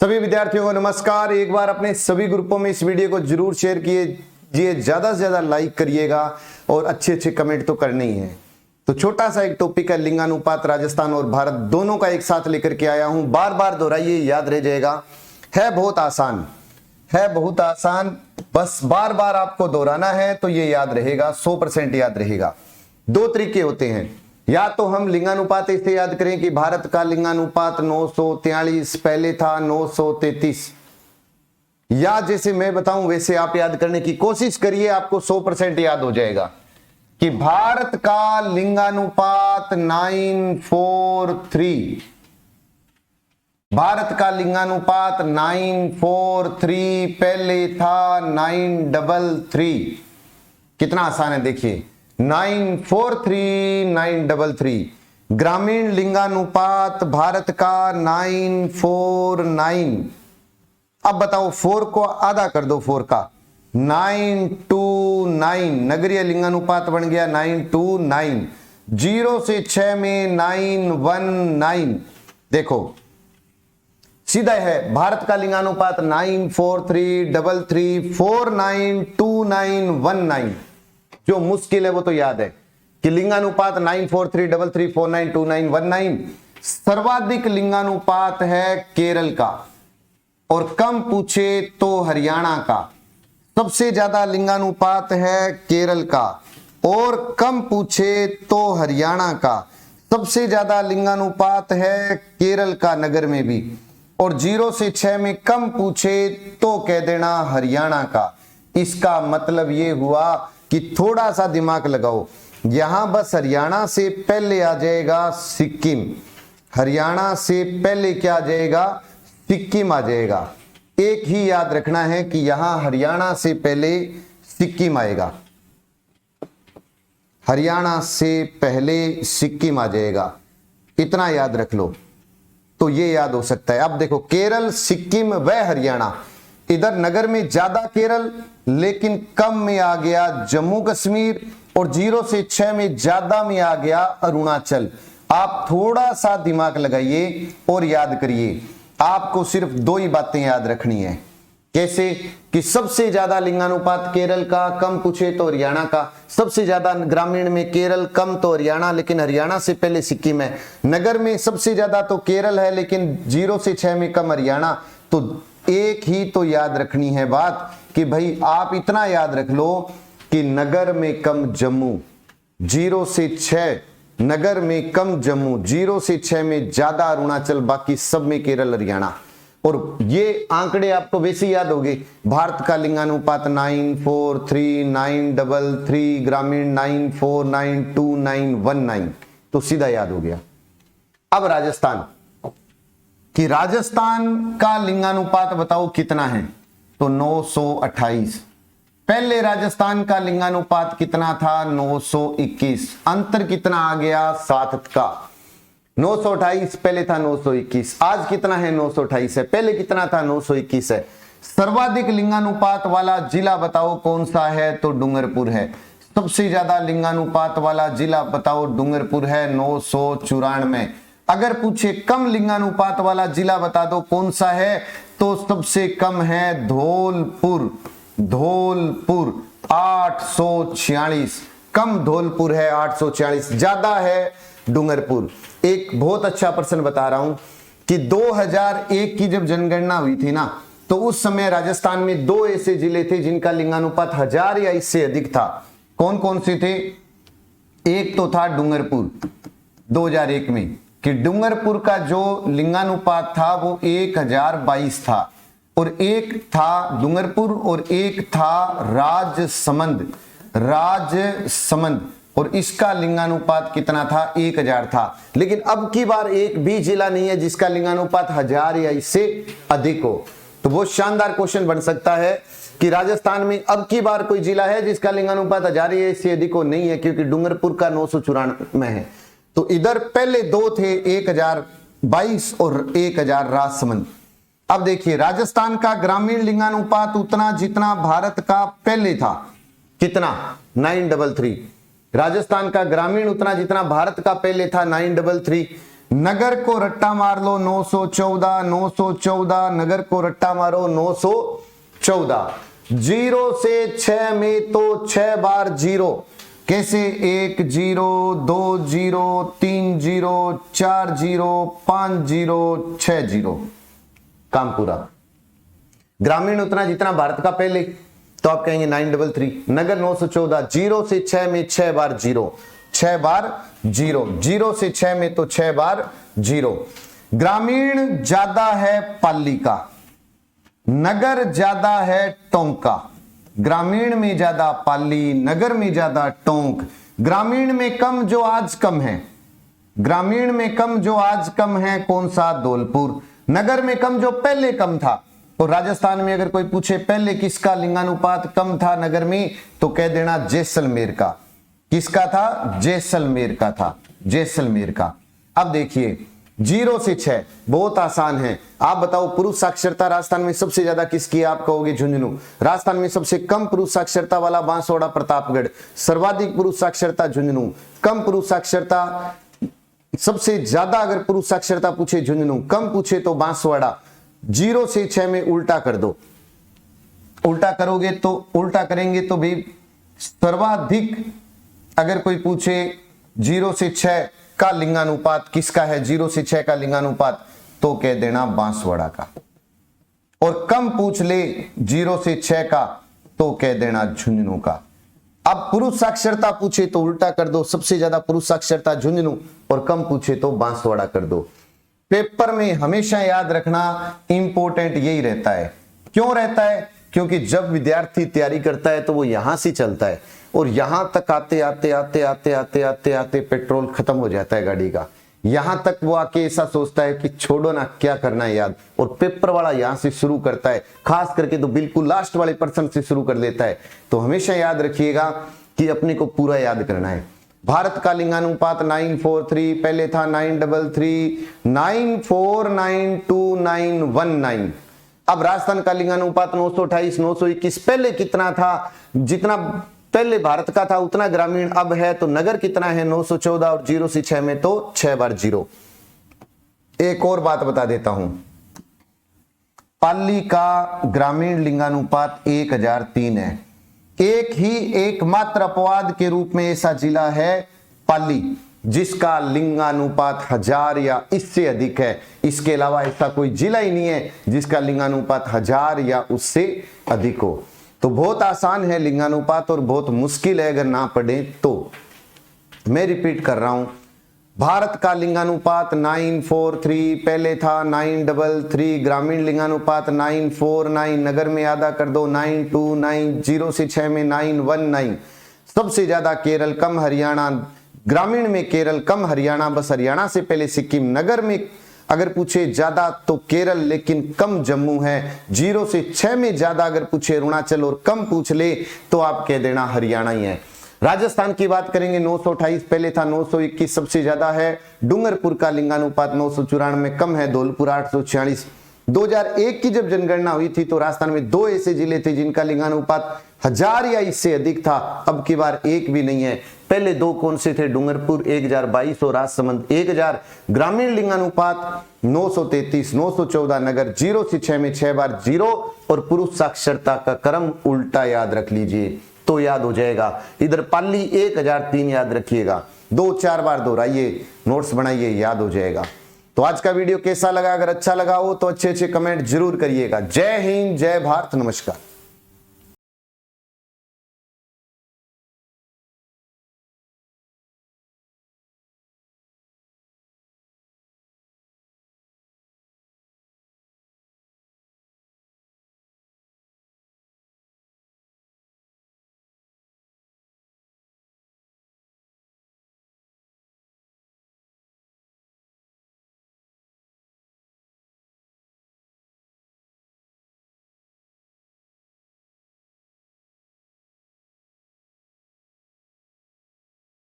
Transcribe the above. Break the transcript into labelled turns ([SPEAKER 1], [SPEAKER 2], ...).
[SPEAKER 1] सभी विद्यार्थियों को नमस्कार। एक बार अपने सभी ग्रुपों में इस वीडियो को जरूर शेयर कीजिए, ज्यादा से ज्यादा लाइक करिएगा और अच्छे अच्छे कमेंट तो करने ही है। तो छोटा सा एक टॉपिक है लिंगानुपात, राजस्थान और भारत दोनों का एक साथ लेकर के आया हूं। बार बार दोहराइए, याद रह जाएगा। है बहुत आसान, है बहुत आसान, बस बार बार आपको दोहराना है तो ये याद रहेगा, 100% याद रहेगा। दो तरीके होते हैं, या तो हम लिंगानुपात इसे याद करें कि भारत का लिंगानुपात 943 पहले था 933, या जैसे मैं बताऊं वैसे आप याद करने की कोशिश करिए, आपको 100% याद हो जाएगा कि भारत का लिंगानुपात 943, भारत का लिंगानुपात 943 पहले था 933। कितना आसान है देखिए, 943 933। ग्रामीण लिंगानुपात भारत का 949। अब बताओ 4 को आधा कर दो, 4 का 929। नगरीय लिंगानुपात बन गया 929। 0 से 6 में 919। देखो सीधा है, भारत का लिंगानुपात 94333492919। जो मुश्किल है वो तो याद है कि लिंगानुपात 94333492919। सर्वाधिक लिंगानुपात है केरल का और कम पूछे तो हरियाणा का। सबसे ज्यादा लिंगानुपात है केरल का और कम पूछे तो हरियाणा का। सबसे ज्यादा लिंगानुपात है केरल का नगर में भी, और 0 से 6 में कम पूछे तो कह देना हरियाणा का। इसका मतलब ये हुआ कि थोड़ा सा दिमाग लगाओ, यहां बस हरियाणा से पहले आ जाएगा सिक्किम। हरियाणा से पहले क्या आ जाएगा? सिक्किम आ जाएगा। एक ही याद रखना है कि यहां हरियाणा से पहले सिक्किम आएगा, हरियाणा से पहले सिक्किम आ जाएगा। इतना याद रख लो तो ये याद हो सकता है। अब देखो, केरल, सिक्किम व हरियाणा, इधर नगर में ज्यादा केरल लेकिन कम में आ गया जम्मू कश्मीर, और 0 से 6 में ज्यादा में आ गया अरुणाचल। आप थोड़ा सा दिमाग लगाइए और याद करिए। आपको सिर्फ 2 ही बातें याद रखनी है। कैसे? कि सबसे ज्यादा लिंगानुपात केरल का, कम पूछे तो हरियाणा का। सबसे ज्यादा ग्रामीण में केरल, कम तो हरियाणा, लेकिन हरियाणा से पहले सिक्किम है। नगर में सबसे ज्यादा तो केरल है लेकिन 0 से 6 में कम हरियाणा। तो एक ही तो याद रखनी है बात कि भाई आप इतना याद रख लो कि नगर में कम जम्मू, 0 से 6 नगर में कम जम्मू, 0 से 6 में ज्यादा अरुणाचल, बाकी सब में केरल, हरियाणा। और ये आंकड़े आपको वैसे याद होंगे। भारत का लिंगानुपात 943 933, ग्रामीण 9492919, तो सीधा याद हो गया। अब राजस्थान, कि राजस्थान का लिंगानुपात बताओ कितना है? तो 928। पहले राजस्थान का लिंगानुपात कितना था? 921। अंतर कितना आ गया? 7 का। 928 पहले था 921, आज कितना है? 928 है। पहले कितना था? 921 है। सर्वाधिक लिंगानुपात वाला जिला बताओ कौन सा है? तो डूंगरपुर है। सबसे ज्यादा लिंगानुपात वाला जिला बताओ? डूंगरपुर है, 994। अगर पूछे कम लिंगानुपात वाला जिला बता दो कौन सा है, तो सबसे कम है धौलपुर। धौलपुर 846, कम धौलपुर है 846, ज्यादा है डूंगरपुर। एक बहुत अच्छा प्रश्न बता रहा हूं कि 2001 की जब जनगणना हुई थी ना, तो उस समय राजस्थान में 2 ऐसे जिले थे जिनका लिंगानुपात 1000 या इससे अधिक था। कौन कौन से थे? एक तो था डूंगरपुर 2001 में, कि डूंगरपुर का जो लिंगानुपात था वो 1022 था, और एक था डूंगरपुर और एक था राजसमंद। राजसमंद, और इसका लिंगानुपात कितना था? 1000 था। लेकिन अब की बार एक भी जिला नहीं है जिसका लिंगानुपात 1000 या इससे अधिक हो। तो वो शानदार क्वेश्चन बन सकता है कि राजस्थान में अब की बार कोई जिला है जिसका लिंगानुपात 1000 या इससे अधिक हो? नहीं है, क्योंकि डूंगरपुर का 994 में है। तो इधर पहले 2 थे, 1022 और 1000 राजसमंद। अब देखिए, राजस्थान का ग्रामीण लिंगानुपात उतना जितना भारत का पहले था। कितना? 933। राजस्थान का ग्रामीण उतना जितना भारत का पहले था 933। नगर को रट्टा मार लो 914, 914, नगर को रट्टा मारो 914। 0 से 6 में तो 6 बार 0, कैसे 1 0, 2 0, 3 0, 4 0, 5 0, 6 0, काम पूरा। ग्रामीण उतना जितना भारत का पहले, तो आप कहेंगे 933। नगर 914, 0 से 6 में 6 बार 0, 6 बार 0, 0 से 6 में तो 6 बार 0। ग्रामीण ज्यादा है पाली का, नगर ज्यादा है टोंक का। ग्रामीण में ज्यादा पाली, नगर में ज्यादा टोंक। ग्रामीण में कम जो आज कम है, ग्रामीण में कम जो आज कम है कौन सा? धौलपुर। नगर में कम जो पहले कम था। और राजस्थान में अगर कोई पूछे पहले किसका लिंगानुपात कम था नगर में, तो कह देना जैसलमेर का। किसका था? जैसलमेर का था, जैसलमेर का। अब देखिए 0 से 6 बहुत आसान है। आप बताओ पुरुष साक्षरता राजस्थान में सबसे ज्यादा किसकी है? आप कहोगे झुंझुनू। राजस्थान में सबसे कम पुरुष साक्षरता वाला बांसवाड़ा प्रतापगढ़, सर्वाधिक पुरुष साक्षरता झुंझुनू। कम पुरुष साक्षरता, सबसे ज्यादा अगर पुरुष साक्षरता पूछे झुंझुनू, कम पूछे तो बांसवाड़ा। 0 से 6 में उल्टा कर दो, उल्टा करोगे तो, उल्टा करेंगे तो भी सर्वाधिक अगर कोई पूछे 0 से 6 का लिंगानुपात किसका है, 0 से 6 का लिंगानुपात, तो कह देना बांसवाड़ा का। और कम पूछ ले 0 से 6 का, तो कह देना झुंझुनू का। अब पुरुष साक्षरता पूछे तो उल्टा कर दो, सबसे ज्यादा पुरुष साक्षरता झुंझुनू, और कम पूछे तो बांसवाड़ा कर दो। पेपर में हमेशा याद रखना इंपॉर्टेंट यही रहता है। क्यों रहता है? क्योंकि जब विद्यार्थी तैयारी करता है तो वो यहां से चलता है, और यहां तक आते आते आते आते आते आते आते पेट्रोल खत्म हो जाता है गाड़ी का। यहां तक वो आके ऐसा सोचता है कि छोड़ो ना, क्या करना है याद। और पेपर वाला यहां से शुरू करता है, खास करके तो बिल्कुल लास्ट वाले पर्सन से शुरू कर देता है। तो हमेशा याद रखिएगा कि अपने को पूरा याद करना है। भारत का लिंगानुपात 943, पहले था 933, 949, 919। अब राजस्थान का लिंगानुपात 928, 921। पहले कितना था? जितना पहले भारत का था उतना ग्रामीण अब है। तो नगर कितना है? 914, और 0 से 6 में तो 6 बार 0। एक और बात बता देता हूं, पाली का ग्रामीण लिंगानुपात 1003 है। एक ही एकमात्र अपवाद के रूप में ऐसा जिला है पाली, जिसका लिंगानुपात 1000 या इससे अधिक है। इसके अलावा ऐसा कोई जिला ही नहीं है जिसका लिंगानुपात 1000 या उससे अधिक हो। तो बहुत आसान है लिंगानुपात, और बहुत मुश्किल है अगर ना पढ़े तो। मैं रिपीट कर रहा हूं, भारत का लिंगानुपात 943, पहले था 933, ग्रामीण लिंगानुपात 949, नगर में आधा कर दो 929, 0 से 6 में 919। सबसे ज्यादा केरल, कम हरियाणा। ग्रामीण में केरल, कम हरियाणा, बस हरियाणा से पहले सिक्किम। नगर में अगर पूछे ज्यादा तो केरल, लेकिन कम जम्मू है। 0 से 6 में ज्यादा अगर पूछे अरुणाचल, और कम पूछ ले तो आप कह देना हरियाणा ही है। राजस्थान की बात करेंगे 928, पहले था 921, सबसे ज्यादा है। डूंगरपुर का लिंगानुपात 994, कम है धौलपुर 846। 2001 की जब जनगणना हुई थी तो राजस्थान में 2 ऐसे जिले थे जिनका लिंगानुपात 1000 या इससे अधिक था। अब की बार एक भी नहीं है। पहले 2 कौन से थे? डूंगरपुर 1022 और राजसमंद 1000। ग्रामीण लिंगानुपात 933, 914, नगर 0 से 6 में 6 बार 0, और पुरुष साक्षरता का क्रम उल्टा याद रख लीजिए तो याद हो जाएगा। इधर पाली 1003 याद रखिएगा, 2-4 बार दोहराइए, नोट्स बनाइए, याद हो जाएगा। तो आज का वीडियो कैसा लगा? अगर अच्छा लगा हो तो अच्छे अच्छे कमेंट जरूर करिएगा। जय हिंद, जय भारत, नमस्कार।